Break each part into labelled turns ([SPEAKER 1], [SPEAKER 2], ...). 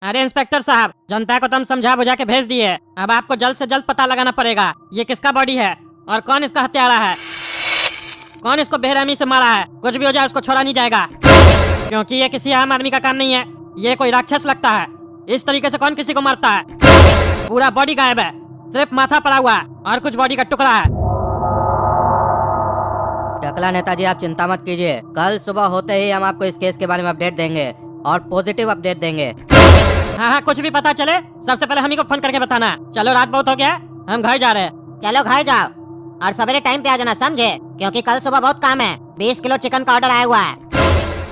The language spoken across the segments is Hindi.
[SPEAKER 1] अरे इंस्पेक्टर साहब, जनता को तुम समझा बुझा के भेज दिए, अब आपको जल्द से जल्द पता लगाना पड़ेगा ये किसका बॉडी है और कौन इसका हत्यारा है, कौन इसको बेरहमी से मारा है। कुछ भी हो जाए उसको छोड़ा नहीं जाएगा, क्योंकि ये किसी आम आदमी का काम नहीं है, ये कोई राक्षस लगता है। इस तरीके से कौन किसी को मारता है। पूरा बॉडी गायब है, सिर्फ माथा पड़ा हुआ है और कुछ बॉडी का टुकड़ा है।
[SPEAKER 2] टकला नेताजी, आप चिंता मत कीजिए, कल सुबह होते ही हम आपको इस केस के बारे में अपडेट देंगे और पॉजिटिव अपडेट देंगे।
[SPEAKER 1] हाँ, कुछ भी पता चले सबसे पहले हम ही को फोन करके बताना। चलो, रात बहुत हो गया, हम घर जा रहे हैं।
[SPEAKER 3] चलो घर जाओ और सवेरे टाइम पे आ जाना, समझे? क्योंकि कल सुबह बहुत काम है। 20 किलो चिकन का ऑर्डर आया हुआ है,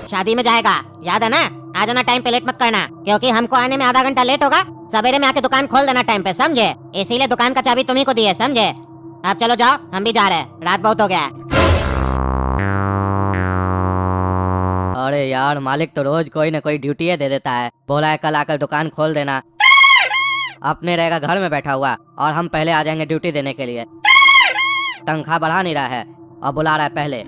[SPEAKER 3] शादी में जाएगा, याद है ना? आ जाना टाइम पे, लेट मत करना, क्योंकि हमको आने में आधा घंटा लेट होगा। सवेरे में आके दुकान खोल देना टाइम पे, समझे? इसीलिए दुकान का चाबी तुम्ही को दी है, समझे? अब चलो जाओ, हम भी जा रहे हैं, रात बहुत हो गया है।
[SPEAKER 2] अरे यार, मालिक तो रोज कोई न कोई ड्यूटी दे देता है। बोला है कल आकर दुकान खोल देना, अपने रहेगा घर में बैठा हुआ और हम पहले आ जाएंगे ड्यूटी देने के लिए। तनख्वाह बढ़ा नहीं रहा है और बुला रहा है पहले।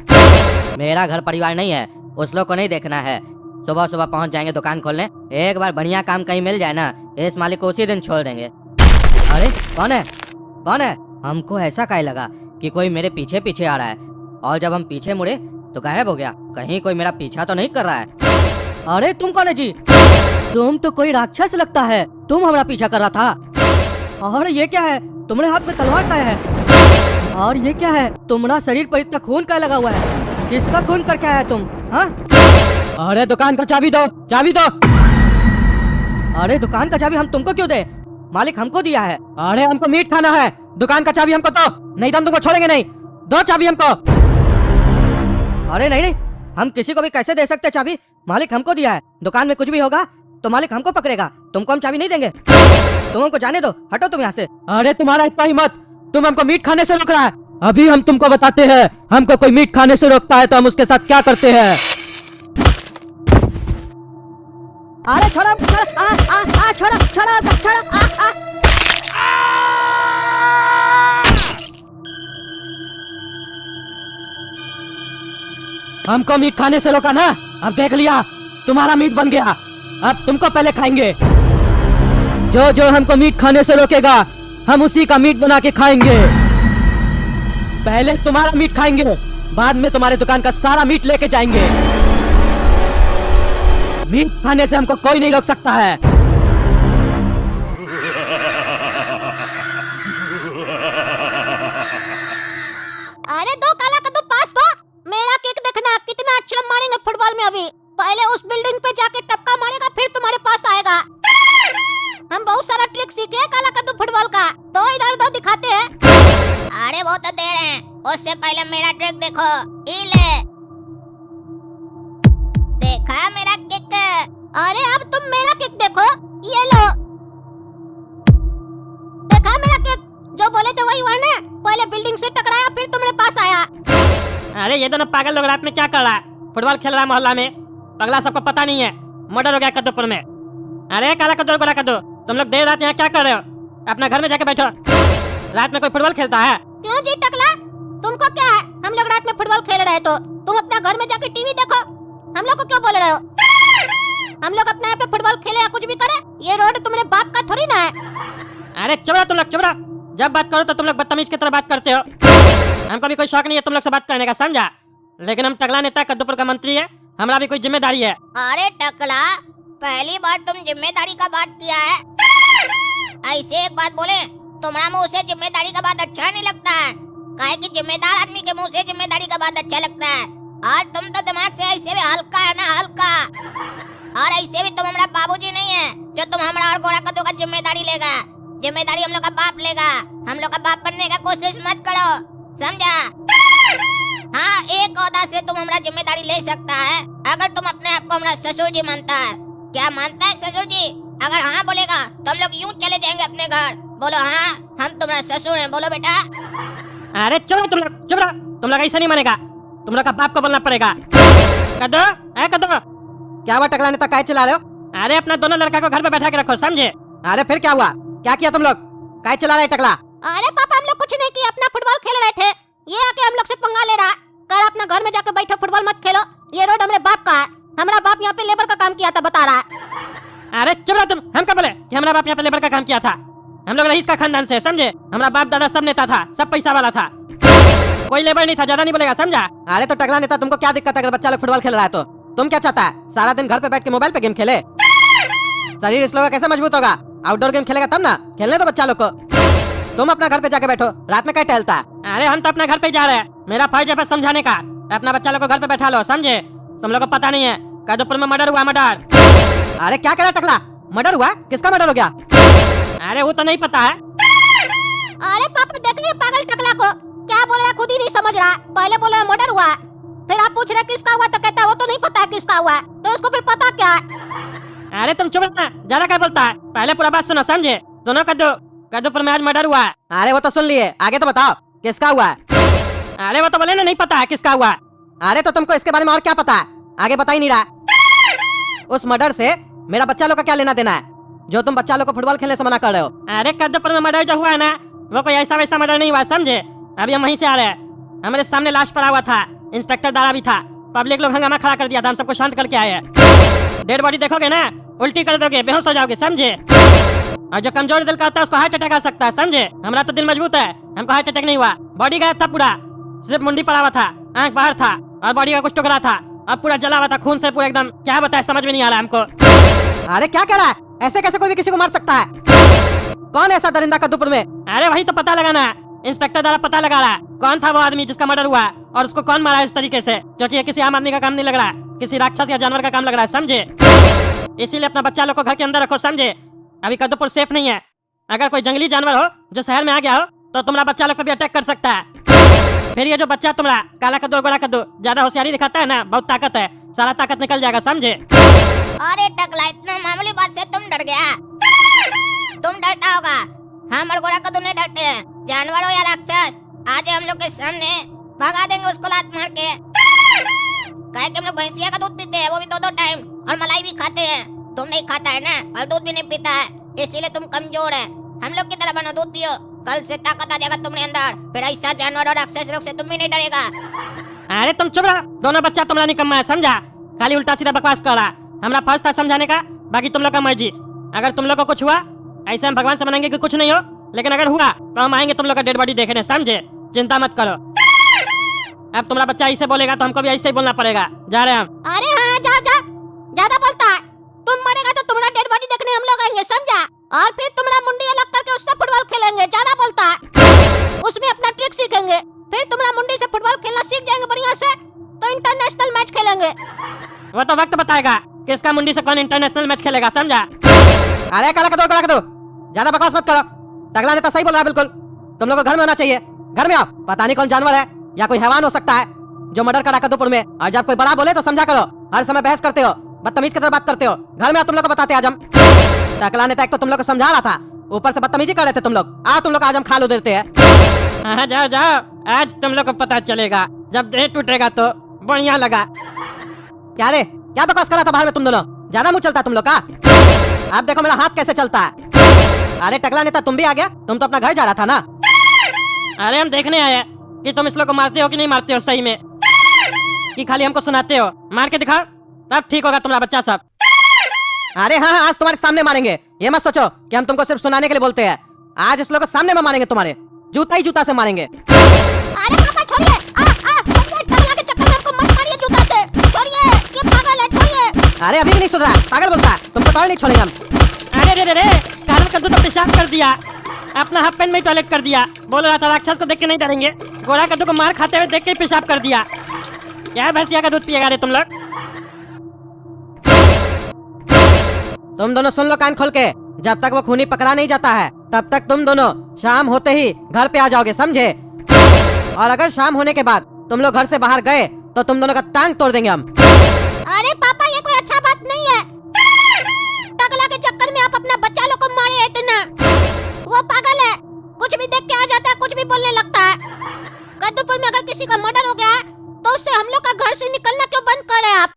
[SPEAKER 2] मेरा घर परिवार नहीं है, उस लोग को नहीं देखना है। सुबह सुबह पहुंच जाएंगे दुकान खोलने, एक बार बढ़िया काम कहीं मिल जाए ना, इस मालिक को उसी दिन छोड़ देंगे। अरे कौन है, कौन है? हमको ऐसा काहे लगा कि कोई मेरे पीछे पीछे आ रहा है, और जब हम पीछे मुड़े तो गायब हो गया। कहीं कोई मेरा पीछा तो नहीं कर रहा है। अरे तुम कौन है जी? तुम तो कोई राक्षस लगता है, तुम हमारा पीछा कर रहा था। और ये क्या है, तुम्हारे हाथ में तलवार का है? और ये क्या है, तुम्हारा शरीर पर इतना खून का लगा हुआ है? किसका खून करके आया तुम? हाँ?
[SPEAKER 1] अरे दुकान का चाबी दो, चाबी दो।
[SPEAKER 2] अरे दुकान का चाबी हम तुमको क्यों दे? मालिक हमको दिया है।
[SPEAKER 1] अरे हमको मीट खाना है, दुकान का चाबी हमको दो, नहीं तो हम तुमको छोड़ेंगे नहीं। दो चाबी हमको।
[SPEAKER 2] अरे नहीं नहीं, हम किसी को भी कैसे दे सकते चाबी? मालिक हमको दिया है। दुकान में कुछ भी होगा तो मालिक हमको पकड़ेगा, तुमको हम चाबी नहीं देंगे। तुम हमको जाने दो, हटो तुम यहाँ से।
[SPEAKER 1] अरे तुम्हारा इतना हिम्मत, तुम हमको मीट खाने से रोक रहा है। अभी हम तुमको बताते हैं, हमको कोई मीट खाने से रोकता है तो हम उसके साथ क्या करते हैं।
[SPEAKER 2] अरे छोड़ो, छोड़ो, छोड़ो, छोड़ो।
[SPEAKER 1] हमको मीट खाने से रोका ना, अब देख लिया, तुम्हारा मीट बन गया। अब तुमको पहले खाएंगे। जो जो हमको मीट खाने से रोकेगा हम उसी का मीट बना के खाएंगे। पहले तुम्हारा मीट खाएंगे, बाद में तुम्हारे दुकान का सारा मीट लेके जाएंगे। मीट खाने से हमको कोई नहीं रोक सकता है।
[SPEAKER 3] अरे दो काला कद्दू पास दो, मेरा किक देखना कितना अच्छा मारेंगे फुटबॉल में। अभी पहले उस बिल्डिंग पे जाके टपका मारेगा, फिर तुम्हारे पास आएगा। हम बहुत सारा ट्रिक सीखे हैं काला कद्दू फुटबॉल का, तो इधर उधर दिखाते हैं। अरे वो तो दे रहे हैं, उससे पहले मेरा ट्रिक देखो। ई ले, देखा मेरा किक? अरे अब तुम मेरा किक देखो, ये लो, देखा मेरा किक? जो बोले थे वही हुआ ना, पहले बिल्डिंग से टकराया फिर तुम्हारे पास आया।
[SPEAKER 1] अरे ये दोनों पागल लोग रात में क्या कर रहा है? फुटबॉल खेल रहा है मोहल्ला में, पगला सबको पता नहीं है, मर्डर हो गया कद्दूपुर में। अरे काला कद्दू और गोरा कद्दू, तुम लोग देर रात यहाँ क्या कर रहे हो? अपना घर में जाके बैठो, रात में कोई फुटबॉल खेलता है?
[SPEAKER 3] क्यों जी टकला, तुमको क्या है? हम लोग रात में फुटबॉल खेल रहे तो तुम अपना घर में जाके टीवी देखो, हम लोग को क्यों बोल रहे हो? हम लोग अपने यहाँ पे फुटबॉल खेले या कुछ भी करे, ये रोड तुम्हारे बाप का थोड़ी ना है।
[SPEAKER 1] अरे चुप रहो तुम लोग, चुप रहो। जब बात करो तो तुम लोग बदतमीज की तरह बात करते हो। हमको भी कोई शौक नहीं है तुम लोग से बात करने का, समझा? लेकिन हम टकला नेता कद्दूपुर का मंत्री है, हमारा भी कोई जिम्मेदारी है।
[SPEAKER 3] अरे टकला, पहली बार तुम जिम्मेदारी का बात किया है। ऐसे एक बात बोले, तुम्हारा मुँह से जिम्मेदारी का बात अच्छा नहीं लगता है, काहे कि जिम्मेदार आदमी के मुँह से जिम्मेदारी का बात अच्छा लगता है। और तुम तो दिमाग से ऐसे भी हल्का है ना, हल्का। और ऐसे भी तुम हमारा बाबूजी नहीं है जो तुम हमारा और गोरा कद्दू का जिम्मेदारी लेगा। जिम्मेदारी हम लोग का बाप लेगा, हम लोग का बाप बनने का कोशिश मत करो, समझा? हाँ, एक ओहदा से तुम हमारा जिम्मेदारी ले सकता है अगर तुम अपने आप को हमारा ससुर जी मानता है। क्या मानता है ससुर जी? अगर हाँ बोलेगा तो हम लोग यूं चले जाएंगे अपने घर। बोलो हाँ, हम तुम्हारा ससुर हैं, बोलो बेटा।
[SPEAKER 1] अरे चुप रहो तुम लोग, चुप रहो। तुम लोग ऐसा नहीं मानेगा, तुम लोग का बाप को बोलना पड़ेगा। कद्दू, कद्दू,
[SPEAKER 2] क्या हुआ टकला नेता, काय चला रहे हो?
[SPEAKER 1] अरे अपना दोनों लड़का को घर पे बैठा के रखो, समझे?
[SPEAKER 2] अरे फिर क्या हुआ, क्या किया तुम लोग, काय चला रहे टकला?
[SPEAKER 3] अरे पापा, हम लोग कुछ नहीं किया, अपना फुटबॉल खेल रहे थे, ये आके हम लोग से पंगा ले रहा है। कर अपना घर में जाके बैठो, फुटबॉल मत खेलो, ये रोड हमारे बाप का है, हमारा बाप यहाँ पे लेबर का काम किया था, बता रहा है।
[SPEAKER 1] अरे चुप रहो तुम। हम कब बोले कि हमारा बाप यहाँ पे लेबर का काम किया था? हम लोग रईस का खानदान से, समझे? हमारा बाप दादा सब नेता था, सब पैसा वाला था, कोई लेबर नहीं था। ज्यादा नहीं बोलेगा, समझा?
[SPEAKER 2] अरे तो टकला नेता, तुमको क्या दिक्कत है अगर बच्चा लोग फुटबॉल खेल रहा है तो? तुम क्या चाहता है? सारा दिन घर पे बैठ के मोबाइल पे गेम खेले? शरीर इस लोगों का कैसे मजबूत होगा? आउटडोर गेम खेलेगा तब ना। खेलने दो बच्चा लोग को। तुम अपना घर पे जाके बैठो, रात में क्या टहलता है?
[SPEAKER 1] अरे हम तो अपना घर पे ही जा रहे हैं, मेरा फर्ज है बस समझाने का। अपना बच्चा लोग को घर पे बैठा लो, समझे? तुम लोग को पता नहीं है, कादोपुर में मर्डर हुआ, मर्डर।
[SPEAKER 2] अरे क्या कह रहा टकला? मर्डर हुआ? किसका मर्डर हो गया?
[SPEAKER 1] अरे वो तो नहीं पता है।
[SPEAKER 3] अरे पापा देख लिए पागल टकला को, क्या बोल रहा है खुद ही नहीं समझ रहा। पहले बोल रहा है मर्डर हुआ, फिर आप पूछ रहे किसका हुआ तो कहता है वो तो नहीं पता है किसका हुआ, तो उसको फिर पता क्या है?
[SPEAKER 1] अरे तुम चुप रहना, ज्यादा क्या बोलता है? पहले पूरा बात सुनो, समझे? सुनो कादोपुर में आज मर्डर हुआ है।
[SPEAKER 2] अरे वो तो सुन लिए, आगे तो बताओ किसका हुआ है?
[SPEAKER 1] अरे वो तो बोले ना नहीं पता है किसका हुआ।
[SPEAKER 2] अरे तो तुमको इसके बारे में और क्या पता है? आगे बता ही नहीं रहा। उस मर्डर से मेरा बच्चा लोग का क्या लेना देना है जो तुम बच्चा लोग को फुटबॉल खेलने से मना कर रहे हो?
[SPEAKER 1] अरे कादोपुर में मर्डर जो हुआ है ना, वो कोई ऐसा वैसा मर्डर नहीं हुआ, समझे? अभी हम वहीं से आ रहे हैं, हमारे सामने लाश पड़ा हुआ था, इंस्पेक्टर दारा भी था, पब्लिक लोग हंगामा खड़ा कर दिया था, हम सबको शांत करके आए हैं। डेड बॉडी देखोगे ना उल्टी कर दोगे, बेहोश हो जाओगे, समझे? और जो कमजोर दिल का होता है उसको हार्ट अटैक आ सकता है, समझे? हमारा तो दिल मजबूत है, हमको हार्ट अटैक नहीं हुआ। बॉडी गायब था पूरा, सिर्फ मुंडी पड़ा हुआ था, आंख बाहर था और बॉडी का कुछ टुकड़ा था, अब पूरा जला हुआ था खून से पूरा एकदम। क्या बताए, समझ में नहीं आ रहा हमको।
[SPEAKER 2] अरे क्या कह रहा है? ऐसे कैसे कोई भी किसी को मार सकता है? कौन ऐसा दरिंदा कादोपुर में?
[SPEAKER 1] अरे वही तो पता लगाना है, इंस्पेक्टर द्वारा पता लगा रहा है कौन था वो आदमी जिसका मर्डर हुआ है और उसको कौन मारा है इस तरीके से, क्योंकि ये किसी आम आदमी का काम नहीं लग रहा है, किसी राक्षस या जानवर का काम लग रहा है, समझे? इसीलिए अपना बच्चा लोग को घर के अंदर रखो, समझे? अभी कादोपुर सेफ नहीं है, अगर कोई जंगली जानवर हो जो शहर में आ गया हो तो तुम्हारा बच्चा लोग पे भी अटैक कर सकता है। फिर ये जो बच्चा तुम्हारा काला कद्दू और गोरा कद्दू ज्यादा होशियारी दिखाता है ना, बहुत ताकत है, सारा ताकत निकल जाएगा, समझे?
[SPEAKER 3] अरे टकला, इतना मामूली बात से तुम डर गया? तुम डरता होगा, हम और गोरा कद्दू नहीं डरते हैं। जानवर हो या राक्षस, आज हम लोग के सामने भगा देंगे उसको लात मार के। काहे कि हम लोग भैंसिया का दूध पीते हैं, वो भी 2-2 टाइम, और मलाई भी खाते हैं। तुम नहीं खाता है ना, और दूध भी नहीं पीता है, इसीलिए तुम कमजोर है। हम लोग की तरह बनो, दूध पियो, कल से ताकत आ जाएगा तुम्हारे अंदर, फिर ऐसा जानवर और राक्षस लोग से तुम भी नहीं डरेगा।
[SPEAKER 1] अरे तुम चुप रहो, दोनों बच्चा तुम्हारा निकम्मा है, समझा? खाली उल्टा सीधा बकवास कर रहा। हमारा फर्ज था समझाने का, बाकी तुम लोग का मर्जी। अगर तुम लोग को कुछ हुआ, ऐसे हम भगवान से मानेंगे कि कुछ नहीं हो, लेकिन अगर हुआ तो हम आएंगे तुम लोग का डेड बॉडी देखने, समझे? चिंता मत करो। अब तुम्हारा बच्चा ऐसे बोलेगा तो हमको भी ऐसे ही बोलना पड़ेगा। जा रहे हैं हम।
[SPEAKER 3] अरे हाँ, जा जा, ज्यादा बोलता है। तुम मरेगा तो तुम्हारा डेड बॉडी देखने हम लोग आएंगे, समझा? और फिर तुम्हारा मुंडी अलग करके उससे फुटबॉल खेलेंगे। ज्यादा बोलता है, उसमें अपना ट्रिक सीखेंगे, फिर तुम्हारा मुंडी से फुटबॉल खेलना सीख जाएंगे बढ़िया से, तो इंटरनेशनल मैच खेलेंगे।
[SPEAKER 1] वो तो वक्त बताएगा किसका मुंडी से कौन इंटरनेशनल मैच खेलेगा, समझा?
[SPEAKER 2] अरे काला कदो, ज्यादा बकवास मत करो। टकला नेता सही बोल रहा है बिल्कुल। तुम लोग को घर में होना चाहिए, घर में आओ। पता नहीं कौन जानवर है या कोई हैवान हो सकता है जो मर्डर करा कादोपुर में, और जब कोई बड़ा बोले तो समझा करो। हर समय बहस करते हो, बदतमीज की तरह बात करते हो। घर में आओ, तुम लोग को बताते आज हम। टकला नेता एक तो तुम लोग को समझा रहा था, ऊपर से बदतमीजी कर रहे थे तुम लोग। आओ तुम लोग आज हम खा लो देते हैं।
[SPEAKER 1] हाँ जाओ जाओ, आज तुम लोग को पता चलेगा, जब देह टूटेगा तो बढ़िया लगा।
[SPEAKER 2] क्या रे, क्या बकवास कर रहा था बाहर में तुम दोनों? ज्यादा मुंह चलता है तुम लोग का। अब देखो मेरा हाथ कैसे चलता है। अरे टकला नेता, तुम भी आ गया? तुम तो अपना घर जा रहा था ना।
[SPEAKER 1] अरे हम देखने आए कि तुम इस लोग को मारते हो कि नहीं मारते हो सही में, कि खाली हमको सुनाते हो। मार के दिखाओ, तब ठीक होगा तुम्हारा बच्चा सब।
[SPEAKER 2] अरे हाँ, आज तुम्हारे सामने मारेंगे। ये मत सोचो कि हम तुमको सिर्फ सुनाने के लिए बोलते हैं। आज इस लोग को सामने में मारेंगे, तुम्हारे जूता ही जूता से मारेंगे।
[SPEAKER 3] अरे पापा छोड़िए, छोड़िए, टकला के चक्कर में हमको मत मारिए जूता से, छोड़िए, ये पागल है, छोड़िए।
[SPEAKER 2] अरे अभी भी नहीं सुन रहा, पागल बोलता है। तुमको तो और नहीं छोड़ेंगे हम।
[SPEAKER 1] अरे रे रे, काला कद्दू तो पेशाब कर दिया, अपना हाफ पैंट में टॉयलेट कर दिया। बोल रहा था राक्षस को देख के नहीं डरेंगे, गोरा कद्दू को मार खाते हुए देख के पेशाब कर दिया। क्या भैंसिया का दूध पिएगा रे तुम लोग?
[SPEAKER 2] तुम दोनों सुन लो कान खोल के, जब तक वो खूनी पकड़ा नहीं जाता है तब तक तुम दोनों शाम होते ही घर पे आ जाओगे, समझे? और अगर शाम होने के बाद तुम लोग घर से बाहर गए तो तुम दोनों का टांग तोड़ देंगे हम।
[SPEAKER 3] अरे पापा, ये कोई अच्छा बात नहीं है। टकला के चक्कर में आप अपना बच्चा लोग को मारे इतना। वो पागल है, कुछ भी देख के आ जाता है, कुछ भी बोलने लगता है। कद्दूपुर में अगर किसी का मर्डर हो गया तो उससे हम लोग का घर से निकलना क्यों बंद कर रहे हैं आप?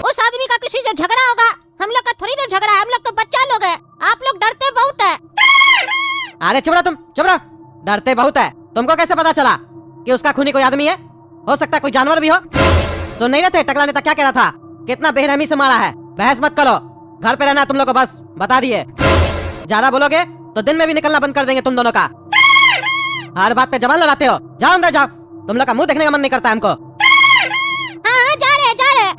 [SPEAKER 3] उस आदमी का किसी से झगड़ा होगा, हम लोग का थोड़ी ना झगड़ा है, हम लोग तो बच्चा लोग है। आप लोग डरते बहुत है।
[SPEAKER 2] अरे चुप रहो तुम, चुप रहो। डरते बहुत है, तुमको कैसे पता चला कि उसका खूनी कोई आदमी है? हो सकता है कोई जानवर भी हो। तो नहीं रहते टकला नेता क्या कह रहा था, कितना बेरहमी से मारा है। बहस मत करो, घर पे रहना तुम लोग को, बस बता दिए। ज्यादा बोलोगे तो दिन में भी निकलना बंद कर देंगे तुम दोनों का। हर बात पे जबान लड़ाते हो। जाओ अंदर जाओ, तुम लोग का मुंह देखने का मन नहीं करता हमको।
[SPEAKER 3] हाँ जा रहे जा रहे।